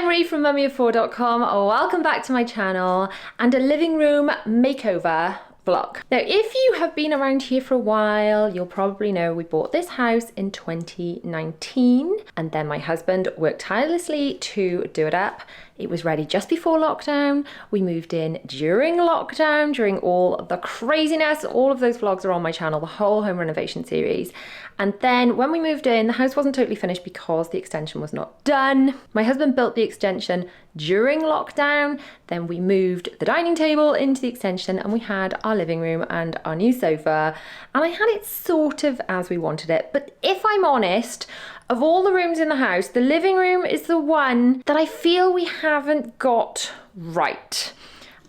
Marie from mummyoffour.com. Welcome back to my channel and a living room makeover vlog. Now, if you have been around here for a while, you'll probably know we bought this house in 2019 and then my husband worked tirelessly to do it up. It was ready just before lockdown. We moved in during lockdown, during all the craziness. All of those vlogs are on my channel, the whole home renovation series. And then when we moved in, the house wasn't totally finished because the extension was not done. My husband built the extension during lockdown. Then we moved the dining table into the extension and we had our living room and our new sofa. And I had it sort of as we wanted it. But if I'm honest, of all the rooms in the house, the living room is the one that I feel we haven't got right.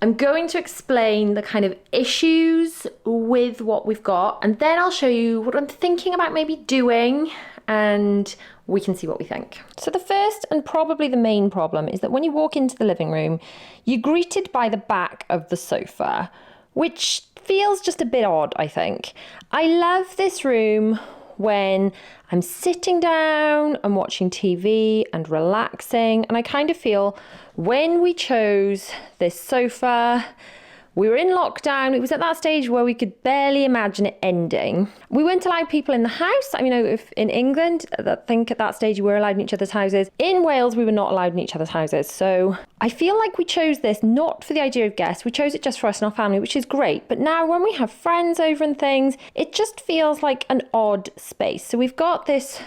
I'm going to explain the kind of issues with what we've got, and then I'll show you what I'm thinking about maybe doing, and we can see what we think. So the first and probably the main problem is that when you walk into the living room, you're greeted by the back of the sofa, which feels just a bit odd, I think. I love this room when I'm sitting down and watching TV and relaxing, and I kind of feel when we chose this sofa, we were in lockdown. It was at that stage where we could barely imagine it ending. We weren't allowed people in the house. I mean, if in England, I think at that stage you were allowed in each other's houses. In Wales, we were not allowed in each other's houses. So I feel like we chose this not for the idea of guests. We chose it just for us and our family, which is great. But now when we have friends over and things, it just feels like an odd space. So we've got this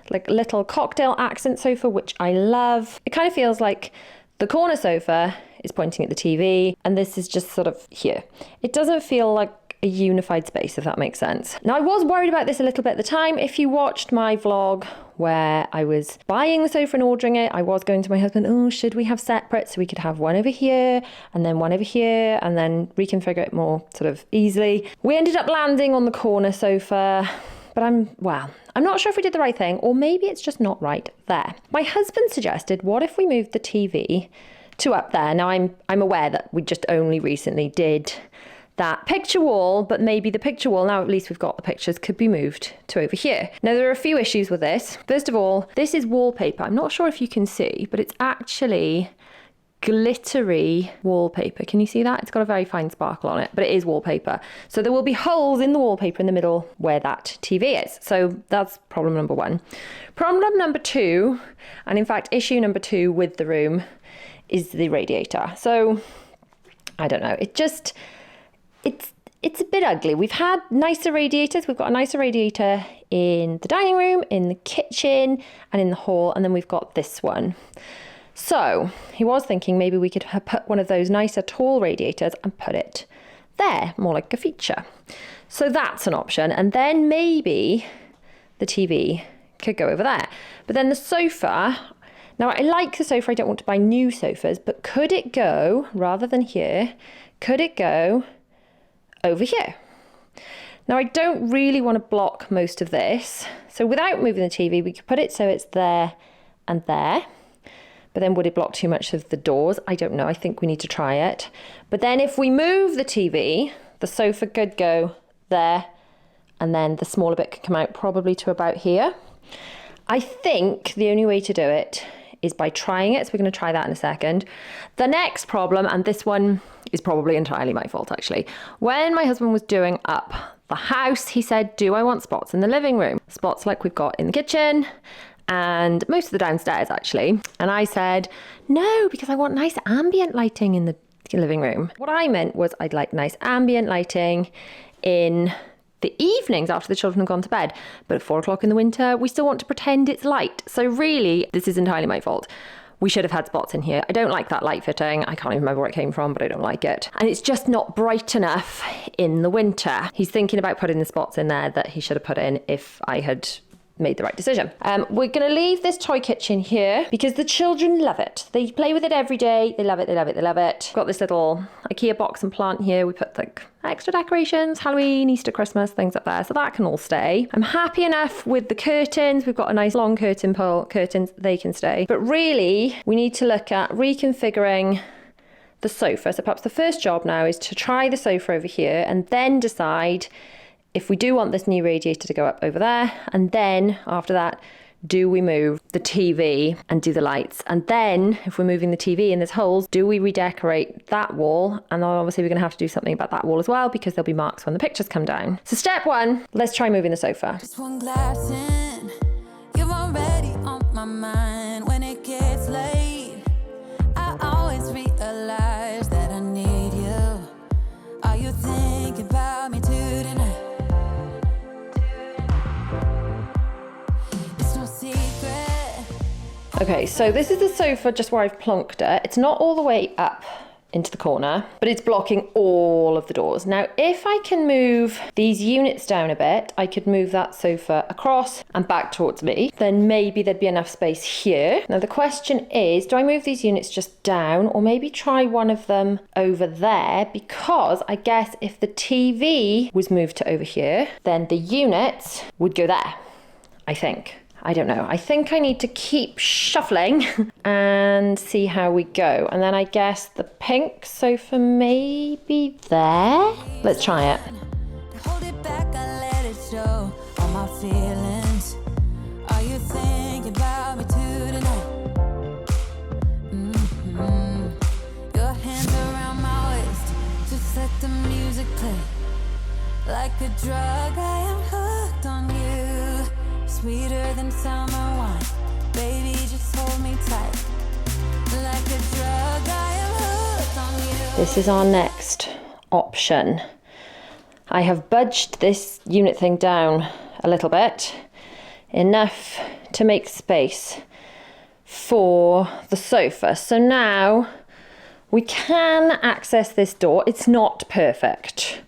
like little cocktail accent sofa, which I love. It kind of feels like the corner sofa is pointing at the TV and this is just sort of here. It doesn't feel like a unified space, if that makes sense. Now, I was worried about this a little bit at the time. If you watched my vlog where I was buying the sofa and ordering it, I was going to my husband, oh, should we have separate so we could have one over here and then one over here and then reconfigure it more sort of easily. We ended up landing on the corner sofa. But I'm not sure if we did the right thing, or maybe it's just not right there. My husband suggested, what if we moved the TV to up there? Now, I'm aware that we just only recently did that picture wall, but maybe the picture wall, now at least we've got the pictures, could be moved to over here. Now, there are a few issues with this. First of all, this is wallpaper. I'm not sure if you can see, but it's actually glittery wallpaper. Can you see that? It's got a very fine sparkle on it, but it is wallpaper. So there will be holes in the wallpaper in the middle where that TV is. So that's problem number one. Problem number two, and in fact issue number two with the room, is the radiator. So I don't know, it's a bit ugly. We've had nicer radiators. We've got a nicer radiator in the dining room, in the kitchen, and in the hall, and then we've got this one. So he was thinking maybe we could put one of those nicer tall radiators and put it there, more like a feature. So that's an option. And then maybe the TV could go over there. But then the sofa, now I like the sofa, I don't want to buy new sofas, but could it go, rather than here, could it go over here? Now I don't really want to block most of this. So without moving the TV, we could put it so it's there and there. But then would it block too much of the doors? I don't know. I think we need to try it. But then if we move the TV, the sofa could go there, and then the smaller bit could come out probably to about here. I think the only way to do it is by trying it. So we're going to try that in a second. The next problem, and this one is probably entirely my fault actually. When my husband was doing up the house, he said, do I want spots in the living room? Spots like we've got in the kitchen, and most of the downstairs actually. And I said, no, because I want nice ambient lighting in the living room. What I meant was I'd like nice ambient lighting in the evenings after the children have gone to bed. But at 4 o'clock in the winter, we still want to pretend it's light. So really, this is entirely my fault. We should have had spots in here. I don't like that light fitting. I can't even remember where it came from, but I don't like it. And it's just not bright enough in the winter. He's thinking about putting the spots in there that he should have put in if I had made the right decision. We're going to leave this toy kitchen here because the children love it. They play with it every day. They love it, they love it, they love it. Got this little IKEA box and plant here. We put like extra decorations, Halloween, Easter, Christmas, things up there. So that can all stay. I'm happy enough with the curtains. We've got a nice long curtain pole, curtains, they can stay. But really, we need to look at reconfiguring the sofa. So perhaps the first job now is to try the sofa over here and then decide if we do want this new radiator to go up over there, and then after that, do we move the TV and do the lights? And then if we're moving the TV and there's holes, do we redecorate that wall? And then obviously we're going to have to do something about that wall as well, because there'll be marks when the pictures come down. So step one, let's try moving the sofa. Just one glass in, you're already on my mind. When it gets late, I always realize that I need you. Are you thinking about me tonight? It's no secret. Okay, so this is the sofa just where I've plonked it. It's not all the way up into the corner, but it's blocking all of the doors. Now, if I can move these units down a bit, I could move that sofa across and back towards me, then maybe there'd be enough space here. Now, the question is, do I move these units just down, or maybe try one of them over there? Because I guess if the TV was moved to over here, then the units would go there, I think. I don't know. I think I need to keep shuffling and see how we go. And then I guess the pink sofa may be there. Let's try it. Hold it back, I let it show all my feelings. Are you thinking about me tonight? Your hands around my waist, just let the music play. Like a drug, I am hooked on you. Sweeter than summer wine, baby, just hold me tight. Like a drug, I am hooked on you. This is our next option. I have budged this unit thing down a little bit, enough to make space for the sofa. So now we can access this door. It's not perfect.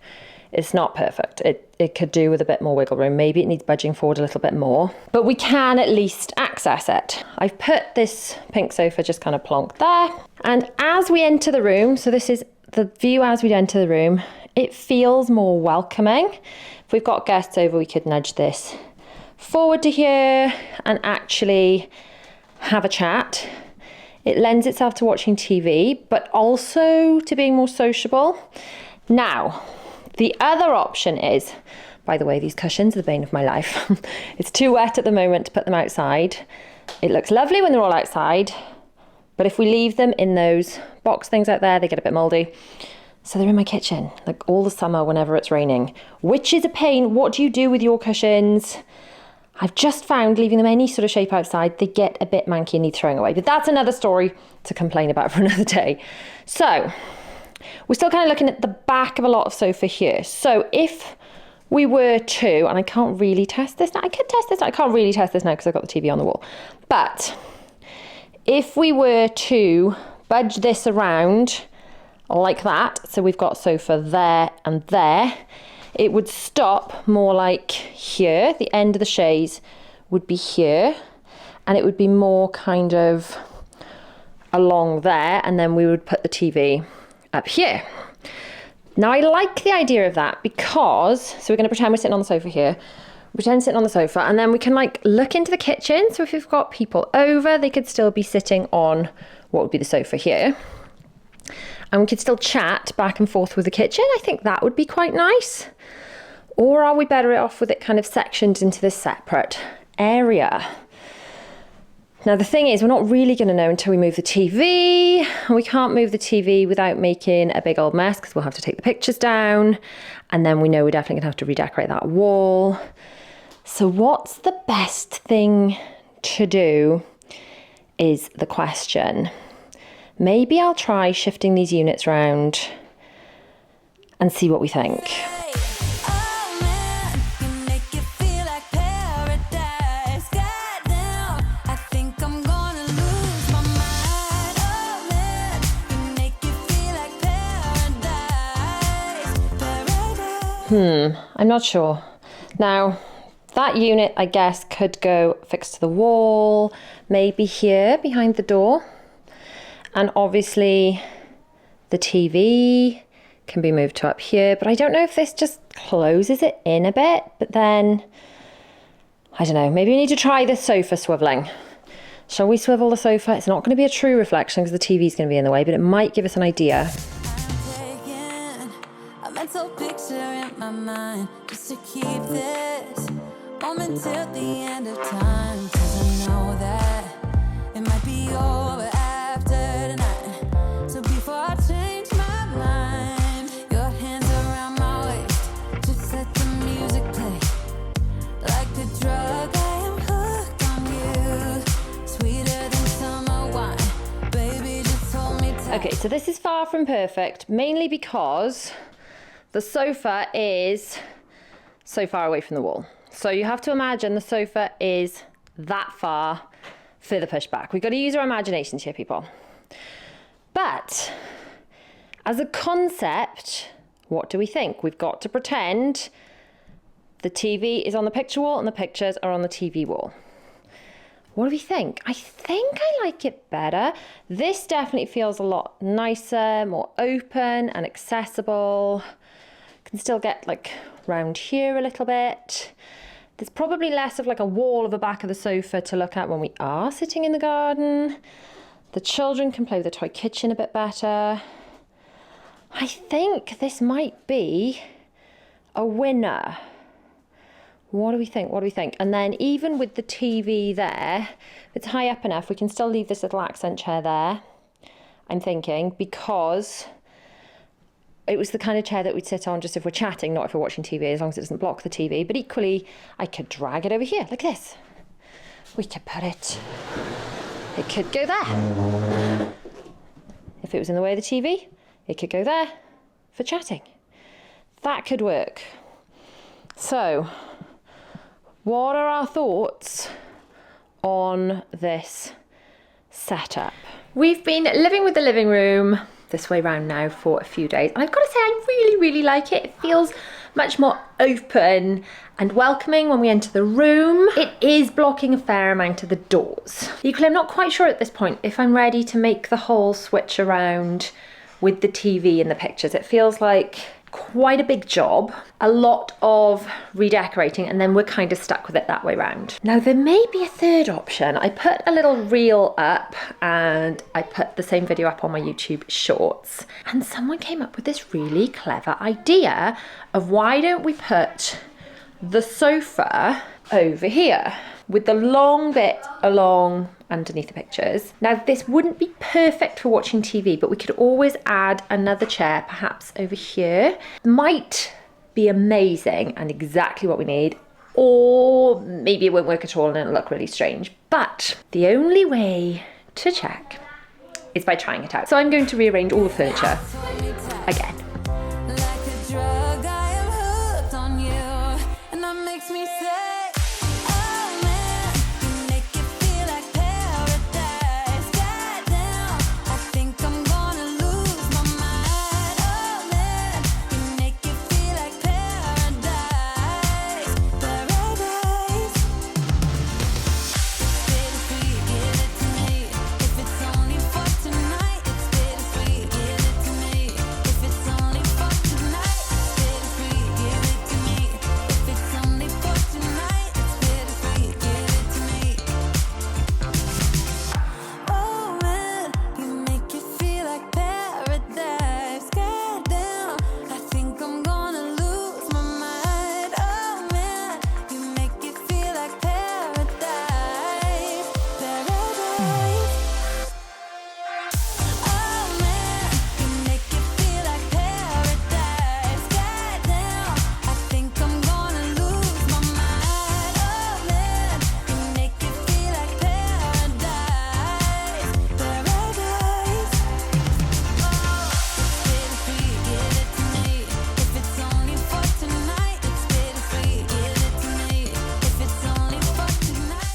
It's not perfect. It could do with a bit more wiggle room. Maybe it needs budging forward a little bit more, but we can at least access it. I've put this pink sofa just kind of plonked there. And as we enter the room, so this is the view as we enter the room, it feels more welcoming. If we've got guests over, we could nudge this forward to here and actually have a chat. It lends itself to watching TV, but also to being more sociable. Now, the other option is, by the way, these cushions are the bane of my life. It's too wet at the moment to put them outside. It looks lovely when they're all outside, but if we leave them in those box things out there, they get a bit moldy. So they're in my kitchen, like all the summer whenever it's raining, which is a pain. What do you do with your cushions? I've just found leaving them any sort of shape outside, they get a bit manky and need throwing away, but that's another story to complain about for another day. So we're still kind of looking at the back of a lot of sofa here. So if we were to, and I can't really test this now, I could test this now, I can't really test this now because I've got the TV on the wall. But if we were to budge this around like that, so we've got sofa there and there, it would stop more like here. The end of the chaise would be here, and it would be more kind of along there, and then we would put the TV up here. Now I like the idea of that because, so we're going to pretend we're sitting on the sofa here, pretend sitting on the sofa, and then we can like look into the kitchen. So if we've got people over, they could still be sitting on what would be the sofa here, and we could still chat back and forth with the kitchen. I think that would be quite nice. Or are we better off with it kind of sectioned into this separate area? Now the thing is, we're not really going to know until we move the TV, and we can't move the TV without making a big old mess because we'll have to take the pictures down, and then we know we're definitely going to have to redecorate that wall. So what's the best thing to do is the question. Maybe I'll try shifting these units around and see what we think. I'm not sure. Now, that unit, I guess, could go fixed to the wall, maybe here behind the door. And obviously the TV can be moved to up here, but I don't know if this just closes it in a bit, but then, I don't know, maybe we need to try this sofa swiveling. Shall we swivel the sofa? It's not going to be a true reflection because the TV is going to be in the way, but it might give us an idea. Mental picture in my mind just to keep this moment till the end of time, 'cause I over after tonight. So before I change my mind, your hands around my waist, just let the music play. Like a drug, I am hooked on you. Sweeter than summer wine. Baby, just hold me tight. Okay, so this is far from perfect, mainly because the sofa is so far away from the wall. So you have to imagine the sofa is that far, further pushed back. We've got to use our imaginations here, people. But as a concept, what do we think? We've got to pretend the TV is on the picture wall and the pictures are on the TV wall. What do we think? I think I like it better. This definitely feels a lot nicer, more open and accessible. Can still get like round here a little bit. There's probably less of like a wall of the back of the sofa to look at when we are sitting in the garden. The children can play with the toy kitchen a bit better. I think this might be a winner. What do we think? What do we think? And then even with the TV there, if it's high up enough, we can still leave this little accent chair there, I'm thinking, because it was the kind of chair that we'd sit on just if we're chatting, not if we're watching TV, as long as it doesn't block the TV. But equally, I could drag it over here, like this. We could put it could go there. If it was in the way of the TV, it could go there for chatting. That could work. So, what are our thoughts on this setup? We've been living with the living room this way round now for a few days, and I've got to say I really like it. It feels much more open and welcoming when we enter the room. It is blocking a fair amount of the doors. Equally, I'm not quite sure at this point if I'm ready to make the whole switch around with the TV and the pictures. It feels like quite a big job, a lot of redecorating, and then we're kind of stuck with it that way round. Now there may be a third option. I put a little reel up and I put the same video up on my YouTube shorts, and someone came up with this really clever idea of why don't we put the sofa over here with the long bit along underneath the pictures. Now this wouldn't be perfect for watching TV, but we could always add another chair perhaps over here. Might be amazing and exactly what we need, or maybe it won't work at all and it'll look really strange. But the only way to check is by trying it out. So I'm going to rearrange all the furniture again. Like a drug, I am hooked on you. And that makes me say, oh man, you make it feel like paradise. Goddamn, I think I'm gonna lose my mind. Oh man, you make it feel like paradise. Paradise. Bittersweet, give it to me. If it's only for tonight, it's bittersweet, give it to me. If it's only for tonight, it's bittersweet, give it to me. If it's only for tonight, it's bittersweet, give it to me. Oh man, you make it feel like paradise. Goddamn, I think I'm gonna lose my mind. Oh man, you make it feel like paradise. Paradise. Oh man, you make it feel like paradise. Goddamn, I think I'm gonna lose my mind. Oh man, you make it feel like paradise. Paradise. Oh, bittersweet, give it to me. If it's only for tonight, it's bittersweet, give it to me. If it's only for tonight.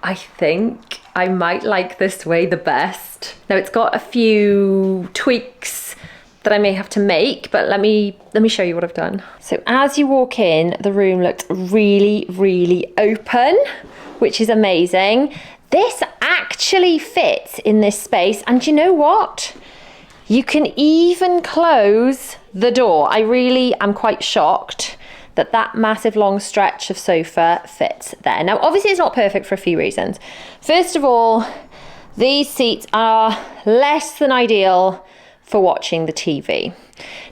I think I might like this way the best. Now it's got a few tweaks that I may have to make, but let me show you what I've done. So as you walk in, the room looks really open, which is amazing. This actually fits in this space, and you know what? You can even close the door. I really am quite shocked that that massive long stretch of sofa fits there. Now, obviously it's not perfect for a few reasons. First of all, these seats are less than ideal for watching the TV.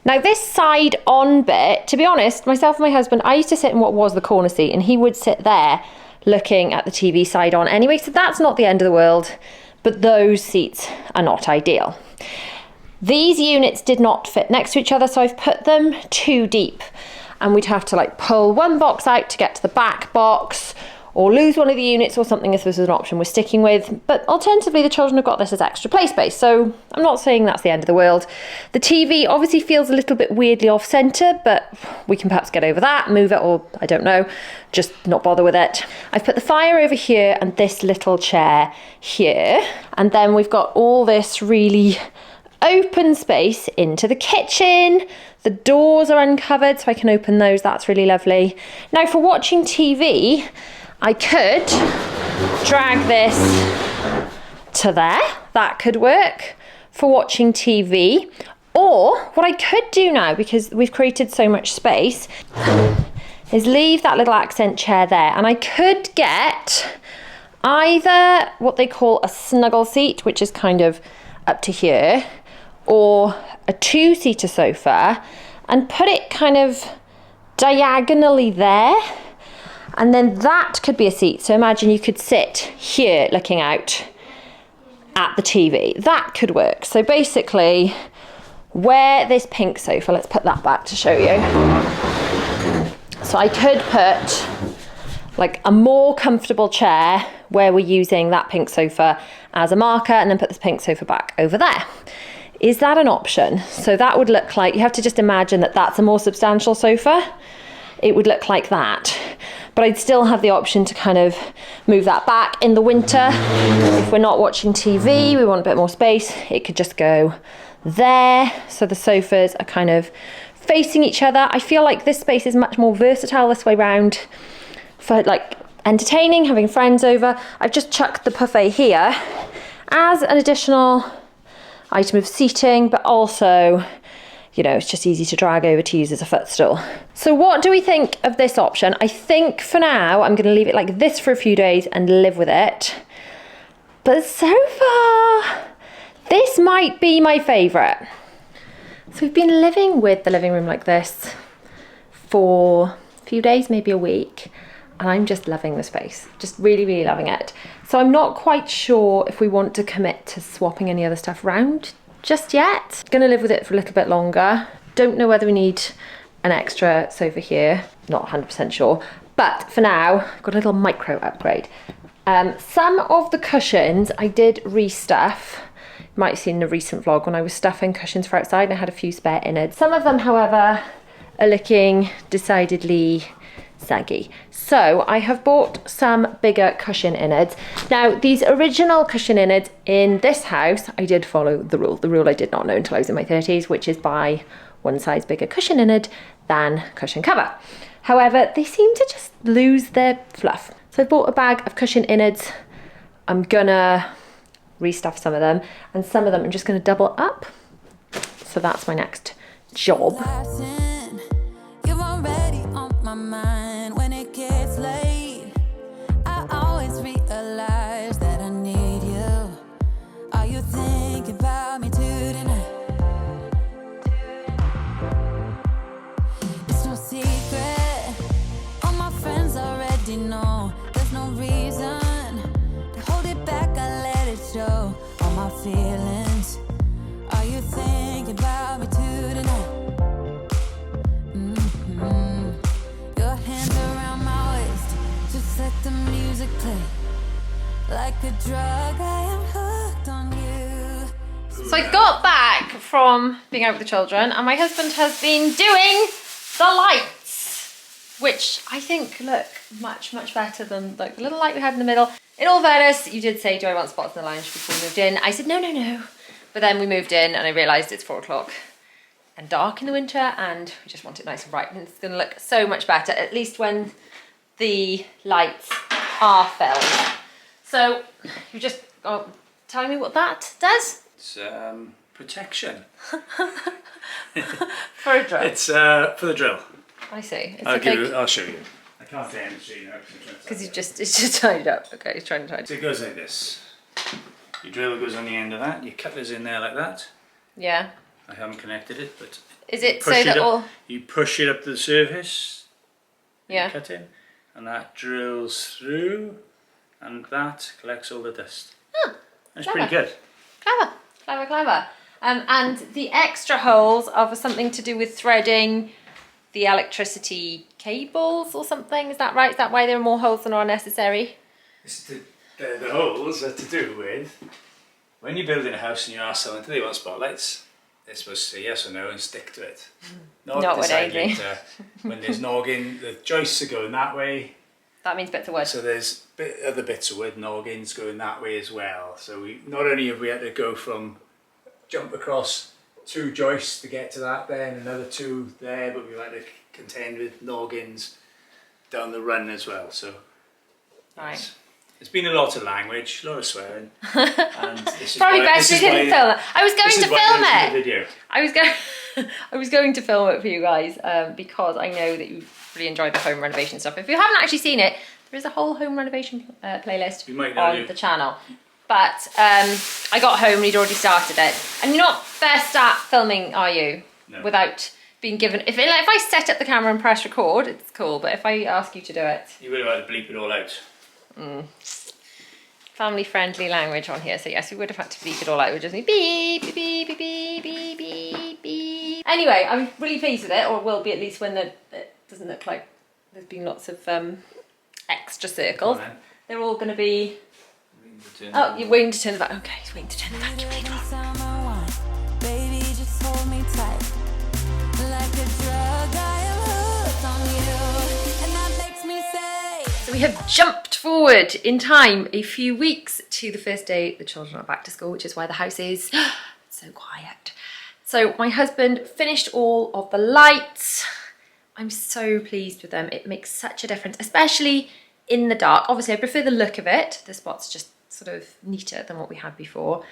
Now, this side on bit, to be honest, myself and my husband, I used to sit in what was the corner seat, and he would sit there looking at the TV side on anyway, so that's not the end of the world, but those seats are not ideal. These units did not fit next to each other, so I've put them too deep, and we'd have to like pull one box out to get to the back box, or lose one of the units or something if this is an option we're sticking with. But alternatively, the children have got this as extra play space, so I'm not saying that's the end of the world. The TV obviously feels a little bit weirdly off centre, but we can perhaps get over that, move it, or I don't know, just not bother with it. I've put the fire over here and this little chair here, and then we've got all this really open space into the kitchen. The doors are uncovered, so I can open those. That's really lovely. Now for watching TV, I could drag this to there. That could work for watching TV. Or what I could do now, because we've created so much space, is leave that little accent chair there. And I could get either what they call a snuggle seat, which is kind of up to here, or a two-seater sofa, and put it kind of diagonally there, and then that could be a seat. So imagine you could sit here looking out at the TV. That could work. So basically, where this pink sofa, let's put that back to show you. So I could put like a more comfortable chair where we're using that pink sofa as a marker, and then put this pink sofa back over there. Is that an option? So that would look like, you have to just imagine that that's a more substantial sofa. It would look like that. But I'd still have the option to kind of move that back in the winter. If we're not watching TV, we want a bit more space, it could just go there. So the sofas are kind of facing each other. I feel like this space is much more versatile this way round for like entertaining, having friends over. I've just chucked the buffet here as an additional item of seating, but also, you know, it's just easy to drag over to use as a footstool. So what do we think of this option? I think for now, I'm gonna leave it like this for a few days and live with it. But so far, this might be my favorite. So we've been living with the living room like this for a few days, maybe a week, and I'm just loving the space, just really, really loving it. So I'm not quite sure if we want to commit to swapping any other stuff around just yet. Gonna live with it for a little bit longer. Don't know whether we need an extra sofa here, not 100% sure. But for now, I've got a little micro upgrade. Some of the cushions I did restuff. You might have seen in a recent vlog when I was stuffing cushions for outside and I had a few spare innards. Some of them, however, are looking decidedly saggy. So I have bought some bigger cushion innards. Now these original cushion innards in this house, I did follow the rule I did not know until I was in my 30s, which is buy one size bigger cushion innard than cushion cover. However, they seem to just lose their fluff. So I bought a bag of cushion innards. I'm gonna restuff some of them, and some of them I'm just gonna double up. So that's my next job. You're already on my mind when it gets late. I always realize that I need you. Are you thinking about me tonight? It's no secret, all my friends already know. There's no reason to hold it back, I let it show. All my feelings, are you thinking about me tonight? Your hands around my waist, just let the music play. Like a drug, I am hooked on you. So I got back from being out with the children, and my husband has been doing the lights, which I think look much, much better than like the little light we had in the middle. In all fairness, you did say, do I want spots in the lounge before we moved in? I said, no, no, no. But then we moved in and I realised it's 4 o'clock and dark in the winter, and we just want it nice and bright, and it's going to look so much better, at least when the lights are filled. So you just telling me what that does? It's protection. For a drill. It's for the drill. I see. It's I'll show you. I can't demonstrate now because it's just tied up. Okay, he's trying to tie it. So it goes like this. Your drill goes on the end of that. Your cutler's in there like that. Yeah. I haven't connected it, but is it so that all you push it up to the surface. Yeah. Cut in, and that drills through and that collects all the dust. Oh, It's clever. pretty good. Clever, clever, clever. And the extra holes are for something to do with threading the electricity cables or something. Is that right? Is that why there are more holes than are necessary? The holes are to do with when you're building a house and you ask someone, do they want spotlights? They're supposed to say yes or no and stick to it. Not what decide I do. later when there's noggin, the joists are going that way. That means bits of wood. So there's other bits of wood, noggins going that way as well. So we not only have we had to go from jump across 2 joists to get to that there and another 2 there, but we've had to contend with noggins down the run as well. So Right. it's been a lot of language, a lot of swearing. And this is Probably why- best this we is didn't why- film it. I was going this to is why film there's it. the video. I was going to film it for you guys because I know that you really enjoyed the home renovation stuff. If you haven't actually seen it, there is a whole home renovation playlist You might know on you. the channel. But I got home and he'd already started it. And you're not first at filming, are you? No. Without being given... If I set up the camera and press record, it's cool. But if I ask you to do it... You would have had to bleep it all out. Family-friendly language on here. So yes, we would have had to bleep it all out. It would just be beep, beep, beep, beep, beep, beep, beep, beep. Anyway, I'm really pleased with it, or will be at least when it doesn't look like there's been lots of extra circles. Come on, then. They're all going to be... Turn Oh, it you're waiting to turn the back. Okay, he's waiting to turn the vacuum Sweeter later than on. summer wine. Baby, just hold me tight. Like a drug, I am hooked on you. And that makes me say, So we have jumped forward in time a few weeks to the first day the children are back to school, which is why the house is so quiet. So my husband finished all of the lights. I'm so pleased with them. It makes such a difference, especially in the dark. Obviously, I prefer the look of it. The spot's just sort of neater than what we had before,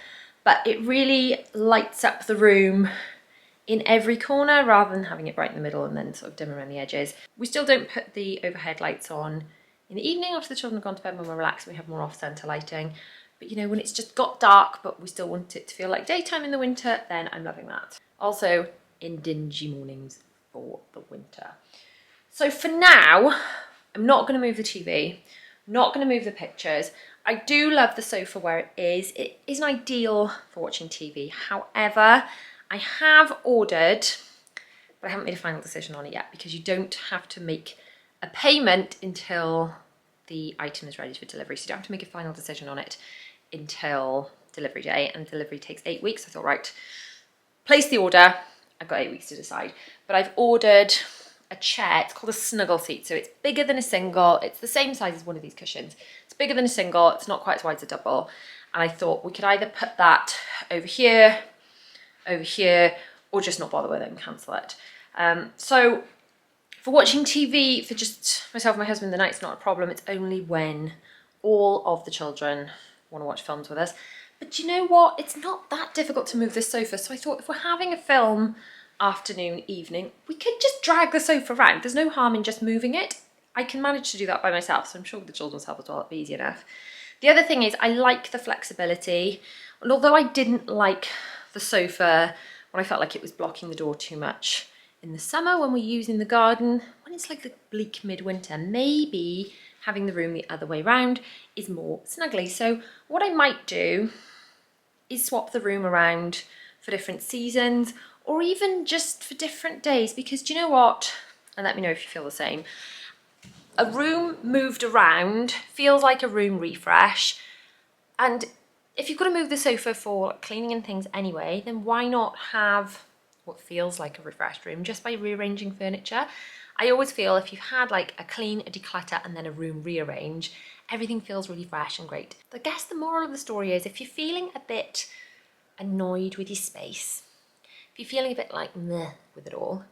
but it really lights up the room in every corner rather than having it bright in the middle and then sort of dim around the edges. We still don't put the overhead lights on in the evening after the children have gone to bed when we're relaxed. We have more off-centre lighting. But you know, when it's just got dark, but we still want it to feel like daytime in the winter, then I'm loving that. Also, in dingy mornings for the winter. So for now, I'm not going to move the TV. I'm not going to move the pictures. I do love the sofa where it is. It isn't ideal for watching TV. However, I have ordered, but I haven't made a final decision on it yet because you don't have to make a payment until the item is ready for delivery. So you don't have to make a final decision on it until delivery day, and delivery takes 8 weeks. I thought, right, place the order. I've got 8 weeks to decide. But I've ordered a chair. It's called a snuggle seat. So it's bigger than a single. It's the same size as one of these cushions. It's bigger than a single. It's not quite as wide as a double. And I thought we could either put that over here, or just not bother with it and cancel it. So for watching TV, for just myself and my husband, the night's not a problem. It's only when all of the children want to watch films with us. But you know what? It's not that difficult to move this sofa. So I thought if we're having a film afternoon, evening, we could just drag the sofa around. There's no harm in just moving it. I can manage to do that by myself. So I'm sure with the children's help as well, it'll be easy enough. The other thing is I like the flexibility. And although I didn't like the sofa when I felt like it was blocking the door too much in the summer when we're using the garden, when it's like the bleak midwinter, maybe having the room the other way round is more snuggly. So what I might do is swap the room around for different seasons or even just for different days, because do you know what? And let me know if you feel the same. A room moved around feels like a room refresh. And if you've got to move the sofa for cleaning and things anyway, then why not have what feels like a refreshed room just by rearranging furniture? I always feel if you've had like a clean, a declutter, and then a room rearrange, everything feels really fresh and great. I guess the moral of the story is if you're feeling a bit annoyed with your space, if you're feeling a bit like meh with it all,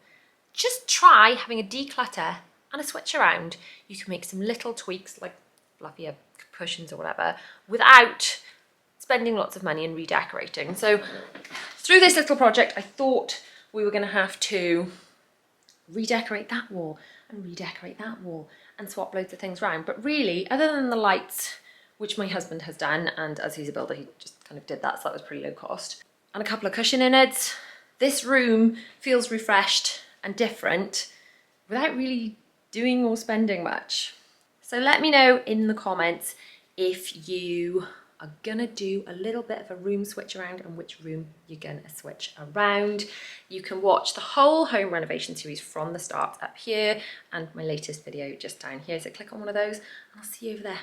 just try having a declutter and a switch around. You can make some little tweaks like fluffier cushions or whatever without spending lots of money and redecorating. So through this little project, I thought we were going to have to redecorate that wall and redecorate that wall and swap loads of things around. But really, other than the lights, which my husband has done, and as he's a builder, he just kind of did that, so that was pretty low cost, and a couple of cushion innards, this room feels refreshed and different without really doing or spending much. So let me know in the comments if you are gonna do a little bit of a room switch around and which room you're gonna switch around. You can watch the whole home renovation series from the start up here and my latest video just down here. So click on one of those and I'll see you over there.